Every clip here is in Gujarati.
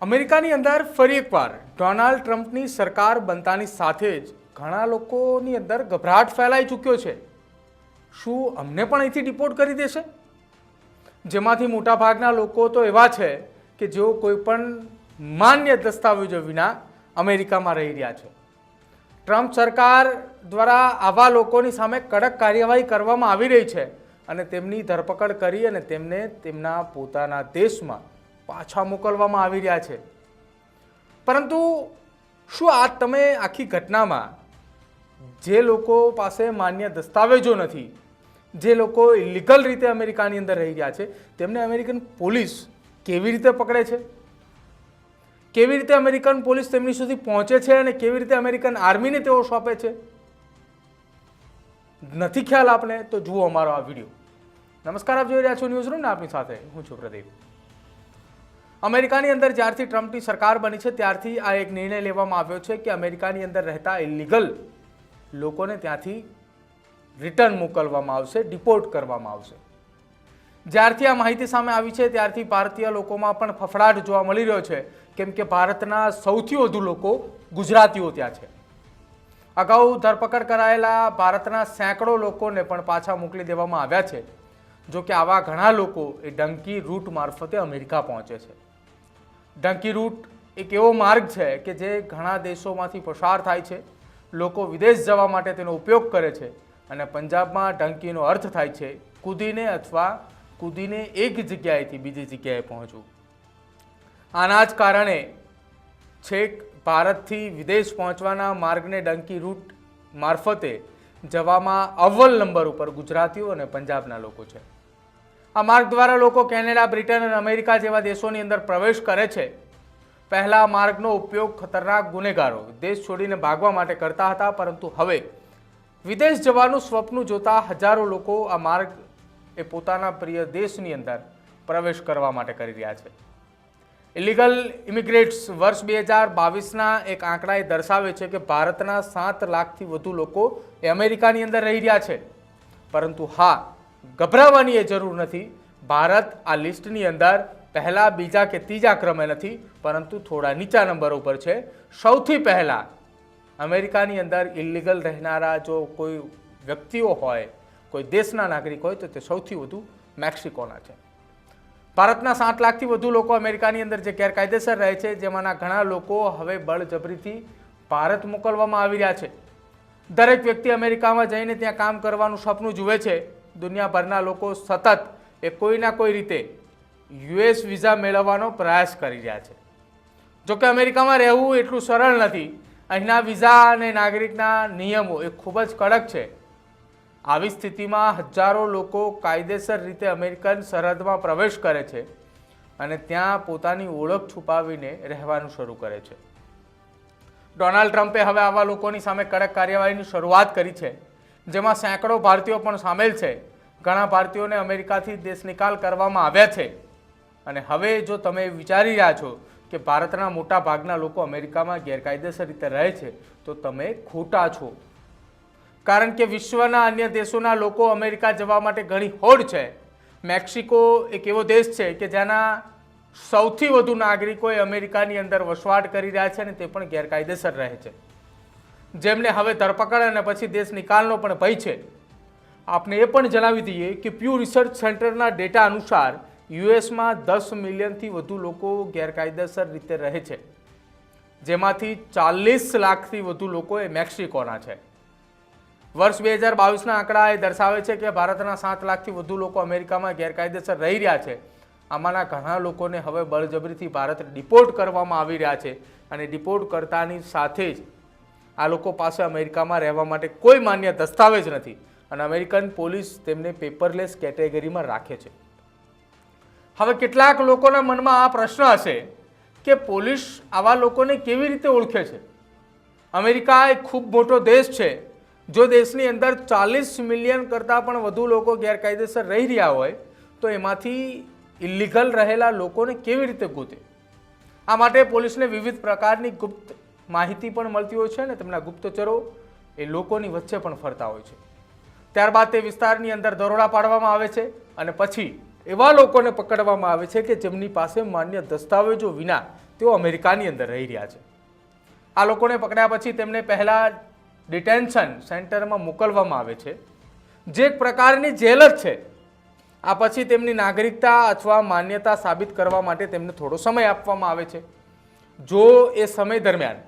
અમેરિકાની અંદર ફરી એકવાર ડોનાલ્ડ ટ્રમ્પની સરકાર બનતાની સાથે જ ઘણા લોકોની અંદર ગભરાટ ફેલાઈ ચૂક્યો છે। શું અમને પણ અહીંથી ડિપોર્ટ કરી દેશે? જેમાંથી મોટાભાગના લોકો તો એવા છે કે જેઓ કોઈ પણ માન્ય દસ્તાવેજો વિના અમેરિકામાં રહી રહ્યા છે। ટ્રમ્પ સરકાર દ્વારા આવા લોકોની સામે કડક કાર્યવાહી કરવામાં આવી રહી છે અને તેમની ધરપકડ કરી અને તેમને તેમના પોતાના દેશમાં પાછા મોકલવામાં આવી રહ્યા છે। પરંતુ શું આ તમે આખી ઘટનામાં જે લોકો પાસે માન્ય દસ્તાવેજો નથી, જે લોકો ઇલીગલ રીતે અમેરિકાની અંદર રહી રહ્યા છે, તેમને અમેરિકન પોલીસ કેવી રીતે પકડે છે, કેવી રીતે અમેરિકન પોલીસ તેમની સુધી પહોંચે છે અને કેવી રીતે અમેરિકન આર્મીને તેઓ સોંપે છે, નથી ખ્યાલ આપને તો જુઓ અમારો આ વિડીયો। નમસ્કાર, આપ જોઈ રહ્યા છો ન્યૂઝ રૂમ ને આપની સાથે હું છું પ્રદીપ। અમેરિકાની અંદર જ્યારથી ટ્રમ્પની સરકાર બની છે ત્યારથી આ એક નિર્ણય લેવામાં આવ્યો છે કે અમેરિકાની અંદર રહેતા ઇલીગલ લોકોને ત્યાંથી રિટર્ન મોકલવામાં આવશે, ડિપોર્ટ કરવામાં આવશે। જ્યારથી આ માહિતી સામે આવી છે ત્યારથી ભારતીય લોકોમાં પણ ફફડાટ જોવા મળી રહ્યો છે, કેમ કે ભારતના સૌથી વધુ લોકો ગુજરાતીઓ ત્યાં છે। અગાઉ ધરપકડ કરાયેલા ભારતના સેંકડો લોકોને પણ પાછા મોકલી દેવામાં આવ્યા છે। જો કે આવા ઘણા લોકો એ ડંકી રૂટ મારફતે અમેરિકા પહોંચે છે। ડંકી રૂટ એક એવો માર્ગ છે કે જે ઘણા દેશોમાંથી પસાર થાય છે। લોકો વિદેશ જવા માટે તેનો ઉપયોગ કરે છે અને પંજાબમાં ડંકીનો અર્થ થાય છે કૂદીને અથવા કૂદીને એક જગ્યાએથી બીજી જગ્યાએ પહોંચવું। આના જ કારણે છેક ભારતથી વિદેશ પહોંચવાના માર્ગને ડંકી રૂટ મારફતે જવામાં અવ્વલ નંબર ઉપર ગુજરાતીઓ અને પંજાબના લોકો છે। આ માર્ગ દ્વારા લોકો કેનેડા, બ્રિટન અને અમેરિકા જેવા દેશોની અંદર પ્રવેશ કરે છે। પહેલા માર્ગનો ઉપયોગ ખતરનાક ગુનેગારો દેશ છોડીને ભાગવા માટે કરતા હતા, પરંતુ હવે વિદેશ જવાનું સ્વપ્ન જોતા હજારો લોકો આ માર્ગ એ પોતાના પ્રિય દેશની અંદર પ્રવેશ કરવા માટે કરી રહ્યા છે। ઇલીગલ ઇમિગ્રેટ્સ વર્ષ 2022ના એક આંકડાએ દર્શાવે છે કે ભારતના 7 લાખથી વધુ લોકો એ અમેરિકાની અંદર રહી રહ્યા છે। પરંતુ હા, ગભરાવાની એ જરૂર નથી। ભારત આ લિસ્ટની અંદર પહેલા, બીજા કે ત્રીજા ક્રમે નથી, પરંતુ થોડા નીચા નંબર ઉપર છે। સૌથી પહેલા અમેરિકાની અંદર ઇલીગલ રહેનારા જો કોઈ વ્યક્તિઓ હોય, કોઈ દેશના નાગરિક હોય, તો તે સૌથી વધુ મેક્સિકોના છે। ભારતના 7 લાખથી વધુ લોકો અમેરિકાની અંદર જે ગેરકાયદેસર રહે છે, જેમાંના ઘણા લોકો હવે બળજબરીથી ભારત મોકલવામાં આવી રહ્યા છે। દરેક વ્યક્તિ અમેરિકામાં જઈને ત્યાં કામ કરવાનું સપનું જુએ છે। દુનિયાભરના લોકો સતત એ કોઈના કોઈ રીતે યુએસ વિઝા મેળવવાનો પ્રયાસ કરી રહ્યા છે। જોકે અમેરિકામાં રહેવું એટલું સરળ નથી। અહીંના વિઝા અને નાગરિકના નિયમો એ ખૂબ જ કડક છે। આવી સ્થિતિમાં હજારો લોકો કાયદેસર રીતે અમેરિકન સરહદમાં પ્રવેશ કરે છે અને ત્યાં પોતાની ઓળખ છુપાવીને રહેવાનું શરૂ કરે છે। ડોનાલ્ડ ટ્રમ્પે હવે આવા લોકોની સામે કડક કાર્યવાહીની શરૂઆત કરી છે, જેમાં સેંકડો ભારતીયો પણ સામેલ છે। ઘણા ભારતીયોને અમેરિકાથી દેશ નિકાલ કરવામાં આવ્યા છે અને હવે જો તમે વિચારી રહ્યા છો કે ભારતના મોટા ભાગના લોકો અમેરિકામાં ગેરકાયદેસર રીતે રહે છે, તો તમે ખોટા છો। કારણ કે વિશ્વના અન્ય દેશોના લોકો અમેરિકા જવા માટે ઘણી હોડ છે। મેક્સિકો એક એવો દેશ છે કે જેના સૌથી વધુ નાગરિકો એ અમેરિકાની અંદર વસવાટ કરી રહ્યા છે અને તે પણ ગેરકાયદેસર રહે છે, જેમને હવે ધરપકડ અને પછી દેશ નિકાલનો પણ ભય છે। આપને એ પણ જણાવી દઈએ કે પ્યુ રિસર્ચ સેન્ટરના ડેટા અનુસાર યુએસમાં 10 મિલિયનથી વધુ લોકો ગેરકાયદેસર રીતે રહે છે, જેમાંથી 40 લાખથી વધુ લોકો એ મેક્સિકોના છે। વર્ષ 2022ના આંકડા એ દર્શાવે છે કે ભારતના 7 લાખથી વધુ લોકો અમેરિકામાં ગેરકાયદેસર રહી રહ્યા છે। આમાંના ઘણા લોકોને હવે બળજબરીથી ભારત ડિપોર્ટ કરવામાં આવી રહ્યા છે અને ડિપોર્ટ કરતાની સાથે જ આ લોકો પાસે અમેરિકામાં રહેવા માટે કોઈ માન્ય દસ્તાવેજ નથી અને અમેરિકન પોલીસ તેમને પેપરલેસ કેટેગરીમાં રાખે છે। હવે કેટલાક લોકોના મનમાં આ પ્રશ્ન હશે કે પોલીસ આવા લોકોને કેવી રીતે ઓળખે છે? અમેરિકા એક ખૂબ મોટો દેશ છે। જો દેશની અંદર 40 મિલિયન કરતાં પણ વધુ લોકો ગેરકાયદેસર રહી રહ્યા હોય તો એમાંથી ઇલીગલ રહેલા લોકોને કેવી રીતે ગોતે? આ માટે પોલીસને વિવિધ પ્રકારની ગુપ્ત માહિતી પણ મળતી હોય છે અને તેમના ગુપ્તચરો એ લોકોની વચ્ચે પણ ફરતા હોય છે। ત્યારબાદ તે વિસ્તારની અંદર દરોડા પાડવામાં આવે છે અને પછી એવા લોકોને પકડવામાં આવે છે કે જેમની પાસે માન્ય દસ્તાવેજો વિના તેઓ અમેરિકાની અંદર રહી રહ્યા છે. આ લોકોને પકડ્યા પછી તેમને પહેલાં ડિટેન્શન સેન્ટરમાં મોકલવામાં આવે છે, જે એક પ્રકારની જેલ જ છે. આ પછી તેમની નાગરિકતા અથવા માન્યતા સાબિત કરવા માટે તેમને થોડો સમય આપવામાં આવે છે. જો એ સમય દરમિયાન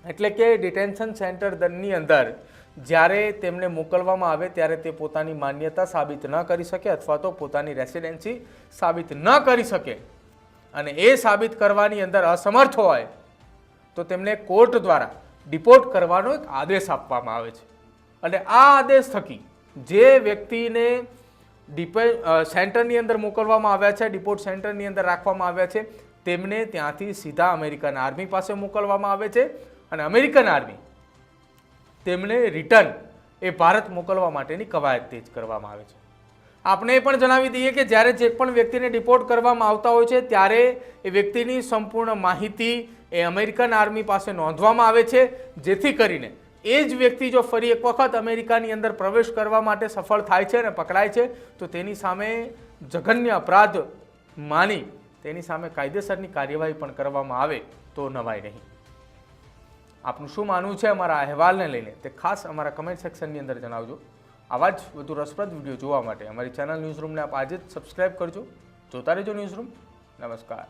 એટલે કે ડિટેન્શન સેન્ટરની અંદર જ્યારે તેમને મોકલવામાં આવે ત્યારે તે પોતાની માન્યતા સાબિત ન કરી શકે અથવા તો પોતાની રેસિડેન્સી સાબિત ન કરી શકે અને એ સાબિત કરવાની અંદર અસમર્થ હોય તો તેમને કોર્ટ દ્વારા ડિપોર્ટ કરવાનો એક આદેશ આપવામાં આવે છે. અને આ આદેશ થકી જે વ્યક્તિને સેન્ટરની અંદર મોકલવામાં આવ્યા છે, ડિપોર્ટ સેન્ટરની અંદર રાખવામાં આવ્યા છે, તેમને ત્યાંથી સીધા અમેરિકન આર્મી પાસે મોકલવામાં આવે છે અને અમેરિકન આર્મી તેમને રિટર્ન એ ભારત મોકલવા માટેની કવાયત તેજ કરવામાં આવે છે. આપણે એ પણ જણાવી દઈએ કે જ્યારે જે પણ વ્યક્તિને ડિપોર્ટ કરવામાં આવતા હોય છે ત્યારે એ વ્યક્તિની સંપૂર્ણ માહિતી એ અમેરિકન આર્મી પાસે નોંધવામાં આવે છે, જેથી કરીને એ જ વ્યક્તિ જો ફરી એક વખત અમેરિકાની અંદર પ્રવેશ કરવા માટે સફળ થાય છે અને પકડાય છે તો તેની સામે જઘન્ય અપરાધ માની તેની સામે કાયદેસરની કાર્યવાહી પણ કરવામાં આવે તો નવાય નહીં. આપનું શું માનવું છે અમારા અહેવાલને લઈને તે ખાસ અમારા કમેન્ટ સેક્શનની અંદર જણાવજો. આવા જ વધુ રસપ્રદ વિડીયો જોવા માટે અમારી ચેનલ ન્યૂઝરૂમને આપ આજે જ સબસ્ક્રાઇબ કરજો. જોતા રહેજો ન્યૂઝરૂમ. નમસ્કાર.